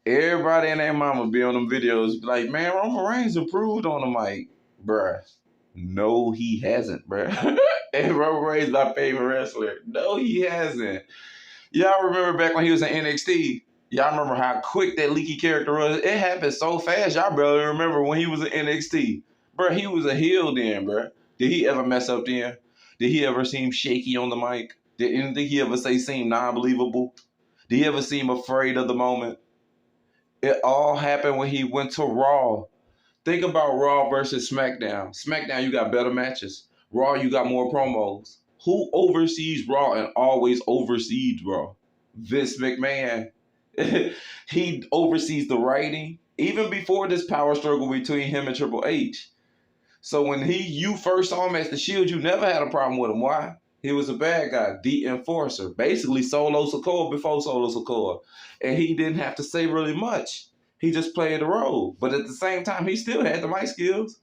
Everybody and their mama be on them videos be like, man, Roman Reigns improved on the mic. Bruh. No, he hasn't, bruh. And Roman Reigns my favorite wrestler. No, he hasn't. Y'all remember back when he was in NXT? Y'all remember how quick that leaky character was? It happened so fast. Y'all barely remember when he was in NXT. Bruh, he was a heel then, bruh. Did he ever mess up then? Did he ever seem shaky on the mic? Did anything he ever say seem non-believable? Did he ever seem afraid of the moment? It all happened when he went to Raw. Think about Raw versus SmackDown. SmackDown, you got better matches. Raw, you got more promos. Who oversees Raw and always oversees Raw? Vince McMahon. He oversees the writing even before this power struggle between him and Triple H. So when you first saw him as the Shield, you never had a problem with him. Why? He was a bad guy, the enforcer, basically Solo Sikoa before Solo Sikoa, and he didn't have to say really much. He just played the role, but at the same time, he still had the mic skills.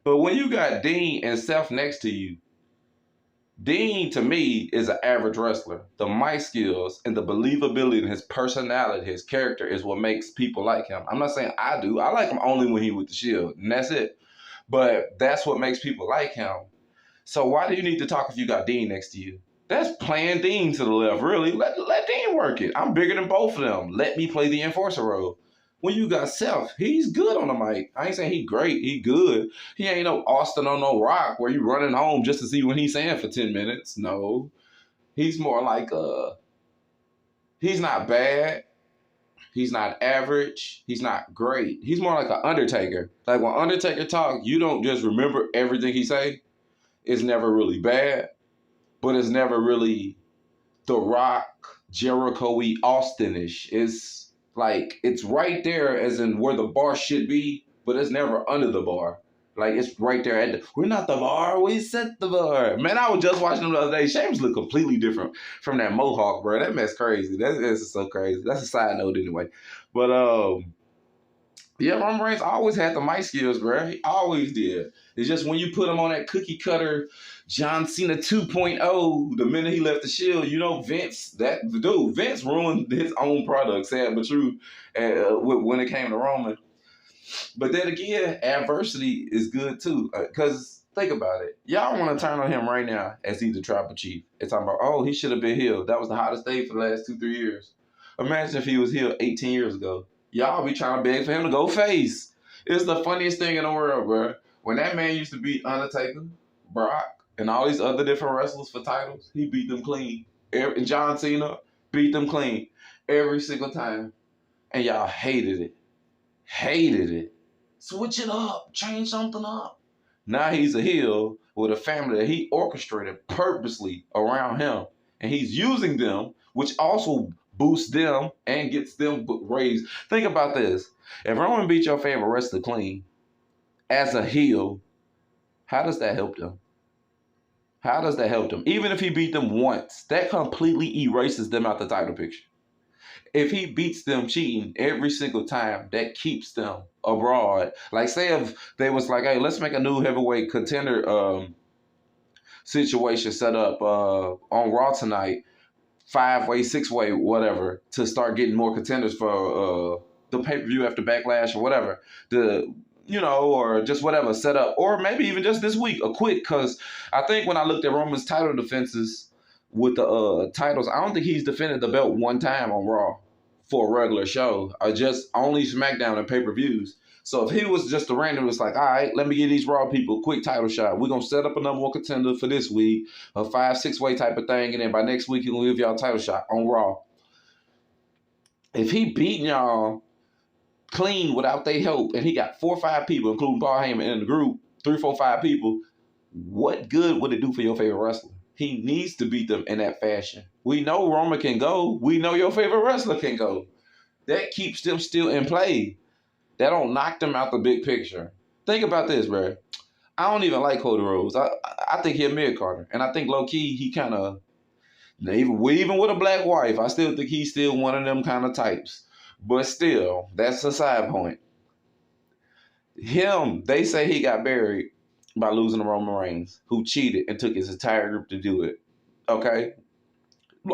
But when you got Dean and Seth next to you, Dean to me is an average wrestler. The mic skills and the believability and his personality, his character is what makes people like him. I'm not saying I do. I like him only when he with the Shield, and that's it. But that's what makes people like him. So why do you need to talk if you got Dean next to you? That's playing Dean to the left, really. Let Dean work it. I'm bigger than both of them. Let me play the enforcer role. When you got Seth, he's good on the mic. I ain't saying he great. He good. He ain't no Austin on no Rock where you running home just to see what he's saying for 10 minutes. No. He's more like he's not bad. He's not average. He's not great. He's more like an Undertaker. Like when Undertaker talk, you don't just remember everything he say. It's never really bad, but it's never really The Rock, Jericho-y, Austin-ish. It's like, it's right there as in where the bar should be, but it's never under the bar. Like, it's right there at the, we're not the bar, we set the bar. Man, I was just watching him the other day. Sheamus look completely different from that mohawk, bro. That mess crazy. That's so crazy. That's a side note anyway. But, yeah, Roman Reigns always had the mic skills, bro. He always did. It's just when you put him on that cookie cutter John Cena 2.0, the minute he left the Shield, you know, Vince ruined his own product, sad but true, when it came to Roman. But then again, adversity is good too. Because think about it. Y'all want to turn on him right now as he's the tribal chief. It's talking about, oh, he should have been healed. That was the hottest day for the last 2, 3 years. Imagine if he was healed 18 years ago. Y'all be trying to beg for him to go face. It's the funniest thing in the world, bro. When that man used to beat Undertaker, Brock, and all these other different wrestlers for titles, he beat them clean. And John Cena beat them clean every single time. And y'all hated it. Hated it. Switch it up. Change something up. Now he's a heel with a family that he orchestrated purposely around him. And he's using them, which also boosts them and gets them raised. Think about this. If Roman beat your favorite wrestler clean as a heel, how does that help them? How does that help them? Even if he beat them once, that completely erases them out the title picture. If he beats them cheating every single time, that keeps them abroad. Like, say if they was like, hey, let's make a new heavyweight contender situation set up on Raw tonight, 5-way, 6-way, whatever, to start getting more contenders for the pay-per-view after Backlash or whatever. Or just whatever set up. Or maybe even just this week, a quick, because I think when I looked at Roman's title defenses with the titles, I don't think he's defended the belt one time on Raw for a regular show. Or just only SmackDown and pay-per-views. So if he was just a random, it's like, all right, let me give these Raw people a quick title shot. We're going to set up a number one contender for this week, a 5-6-way type of thing, and then by next week, he's going to give y'all a title shot on Raw. If he beating y'all clean without their help, and he got 4 or 5 people, including Paul Heyman in the group, 3, 4, 5 people, what good would it do for your favorite wrestler? He needs to beat them in that fashion. We know Roman can go. We know your favorite wrestler can go. That keeps them still in play. That don't knock them out the big picture. Think about this, bro. I don't even like Cody Rhodes. I think he's a mid-carder. And I think low-key, he kind of, even with a black wife, I still think he's still one of them kind of types. But still, that's a side point. They say he got buried by losing to Roman Reigns, who cheated and took his entire group to do it. Okay?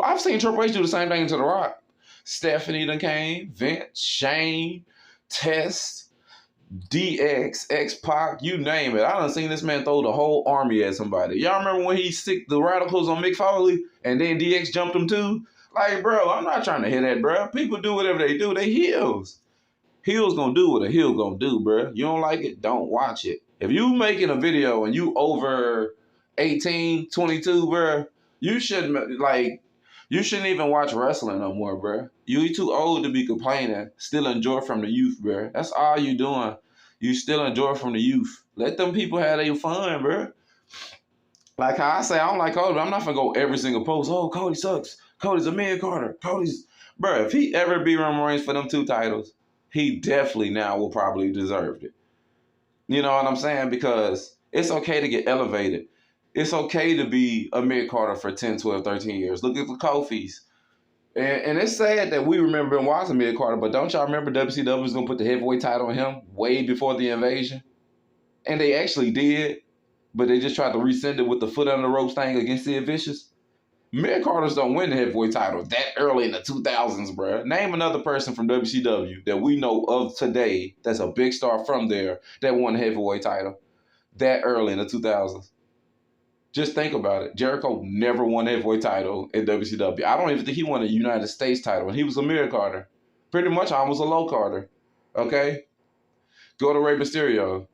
I've seen Triple H do the same thing to The Rock. Stephanie done came, Vince, Shane, Test, DX, X-Pac, you name it. I done seen this man throw the whole army at somebody. Y'all remember when he sicked the Radicals on Mick Foley and then DX jumped him too? Like, bro, I'm not trying to hear that, bro. People do whatever they do. They heels. Heels gonna do what a heel gonna do, bro. You don't like it, don't watch it. If you making a video and you over 18, 22, bro, you shouldn't, like, you shouldn't even watch wrestling no more, bro. You too old to be complaining. Still enjoy from the youth, bro. That's all you doing. You still enjoy from the youth. Let them people have their fun, bro. Like how I say, I don't like Cody, but I'm not gonna go every single post. Oh, Cody sucks. Cody's a mid-carder. Cody's, bro, if he ever beat Roman Reigns for them 2 titles, he definitely now will probably deserve it. You know what I'm saying? Because it's okay to get elevated. It's okay to be a mid-carder for 10, 12, 13 years. Look at the Kofis. And it's sad that we remember Benoit as a mid-carder, but don't y'all remember WCW was going to put the heavyweight title on him way before the invasion? And they actually did, but they just tried to rescind it with the foot on the ropes thing against Sid Vicious. Mid-carders don't win the heavyweight title that early in the 2000s, bro. Name another person from WCW that we know of today that's a big star from there that won the heavyweight title that early in the 2000s. Just think about it. Jericho never won the heavyweight title in WCW. I don't even think he won a United States title, and he was a mid-carder. Pretty much almost a low-carder, okay? Go to Rey Mysterio.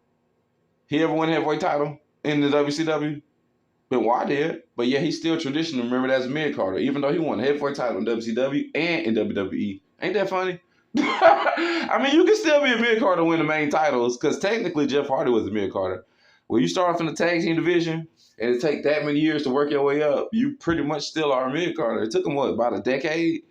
He ever won a heavyweight title in the WCW? Benoit did, but yeah, he's still traditionally remembered as a mid-carder, even though he won a heavyweight title in WCW and in WWE. Ain't that funny? I mean, you can still be a mid-carder and win the main titles, because technically Jeff Hardy was a mid-carder. When you start off in the tag team division, and it take that many years to work your way up, you pretty much still are a mid-carder. It took him, what, about a decade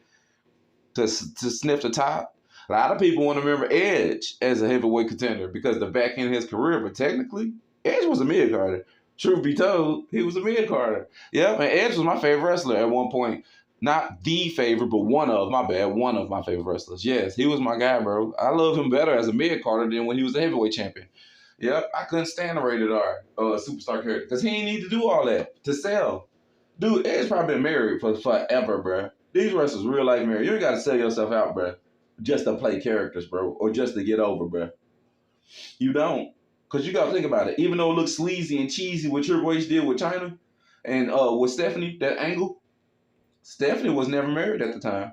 to sniff the top? A lot of people want to remember Edge as a heavyweight contender because the back end of his career, but technically, Edge was a mid-carder. Truth be told, he was a mid-carder. Yeah, and Edge was my favorite wrestler at one point. Not the favorite, but one of my favorite wrestlers. Yes, he was my guy, bro. I love him better as a mid-carder than when he was a heavyweight champion. Yep, I couldn't stand the Rated R superstar character because he ain't need to do all that to sell. Dude, Edge probably been married for forever, bro. These wrestlers real life married. You ain't got to sell yourself out, bro, just to play characters, bro, or just to get over, bro. You don't. Because you got to think about it. Even though it looks sleazy and cheesy what Triple H did with Chyna and with Stephanie, that angle, Stephanie was never married at the time.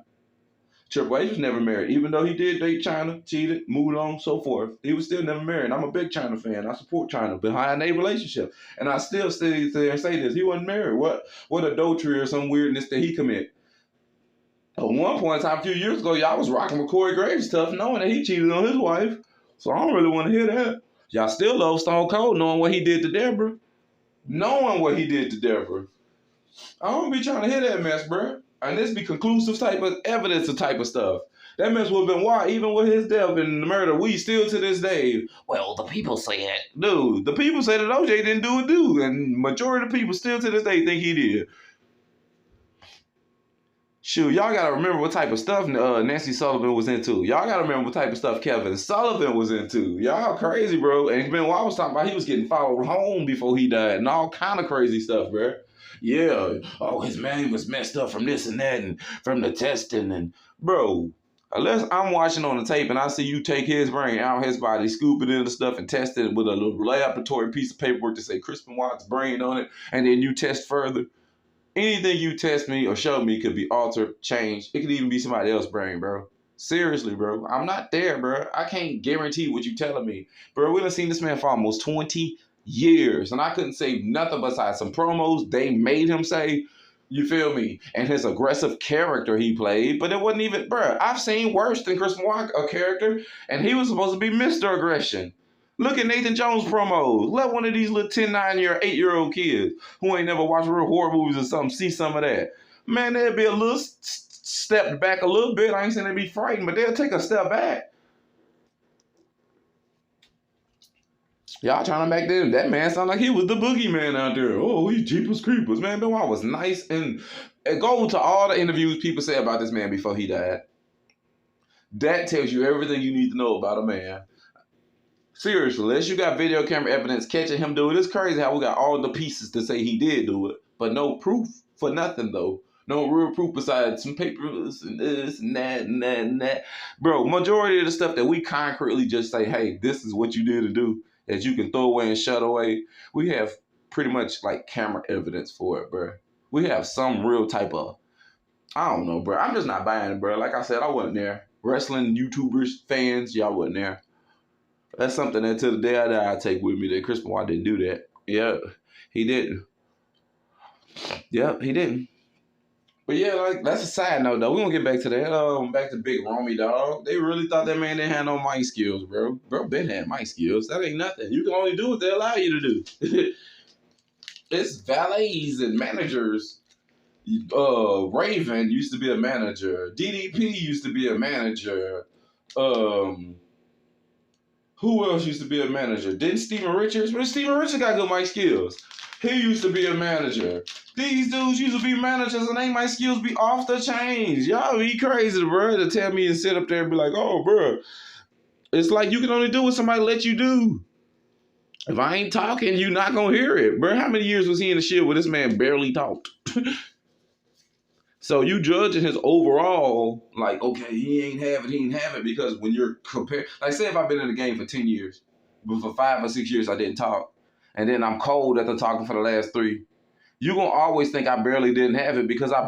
Triple H was never married. Even though he did date Chyna, cheated, moved on, so forth, he was still never married. I'm a big Chyna fan. I support Chyna behind a relationship. And I still stay there and say this. He wasn't married. What adultery or some weirdness that he commit? At one point in time, a few years ago, y'all was rocking with Corey Graves stuff, knowing that he cheated on his wife. So I don't really want to hear that. Y'all still love Stone Cold, knowing what he did to Deborah. Knowing what he did to Deborah. I don't be trying to hear that mess, bro. And this be conclusive type of evidence of type of stuff. That mess would have been why, even with his death and the murder, we still to this day, well, the people say it. Dude, the people say that OJ didn't do a dude. And majority of the people still to this day think he did. Shoot, y'all gotta remember what type of stuff Nancy Sullivan was into. Y'all gotta remember what type of stuff Kevin Sullivan was into. Y'all crazy, bro. And Benoit was talking about he was getting followed home before he died and all kind of crazy stuff, bro. Yeah, oh, his man was messed up from this and that and from the testing. And, bro, unless I'm watching on the tape and I see you take his brain out of his body, scoop it into stuff and test it with a little laboratory piece of paperwork to say Chris Benoit's brain on it, and then you test further. Anything you test me or show me could be altered, changed. It could even be somebody else's brain, bro. Seriously, bro. I'm not there, bro. I can't guarantee what you telling me. Bro, we done seen this man for almost 20 years. And I couldn't say nothing besides some promos they made him say, you feel me? And his aggressive character he played. But it wasn't even, bro, I've seen worse than Chris Benoit, a character. And he was supposed to be Mr. Aggression. Look at Nathan Jones promos. Let one of these little 10, 9-year, 8-year-old kids who ain't never watched real horror movies or something see some of that. Man, they'll be a little step back a little bit. I ain't saying they'd be frightened, but they'll take a step back. Y'all trying to make that man sound like he was the boogeyman out there. Oh, he's Jeepers Creepers. Man, Benoit was nice. And go to all the interviews people say about this man before he died. That tells you everything you need to know about a man. Seriously, unless you got video camera evidence catching him do it, it's crazy how we got all the pieces to say he did do it, but no proof for nothing though. No real proof besides some papers and this and that and that and that. Bro, majority of the stuff that we concretely just say, hey, this is what you did to do, that you can throw away and shut away, we have pretty much like camera evidence for it, bro. We have some real type of, I don't know, bro. I'm just not buying it, bro. Like I said, I wasn't there. Wrestling YouTubers, fans, y'all wasn't there. That's something that to the day I die, I take with me, that Chris Benoit didn't do that. Yeah, he didn't. Yep, he didn't. But yeah, like that's a side note though. We gonna get back to that. Back to Big Romy, dog. They really thought that man didn't have no mic skills, bro. Bro, Ben had mic skills. That ain't nothing. You can only do what they allow you to do. It's valets and managers. Raven used to be a manager. DDP used to be a manager. Who else used to be a manager? Didn't Steven Richards? But Steven Richards got good mic skills. He used to be a manager. These dudes used to be managers and they mic skills be off the chains. Y'all be crazy, bro, to tell me and sit up there and be like, oh, bro, it's like you can only do what somebody let you do. If I ain't talking, you not gonna hear it. Bro, how many years was he in the shit where this man barely talked? So you judging his overall, like, okay, he ain't have it, because when you're compared, like say if I've been in the game for 10 years, but for 5 or 6 years I didn't talk, and then I'm cold after talking for the last 3, you're gonna always think I barely didn't have it because I barely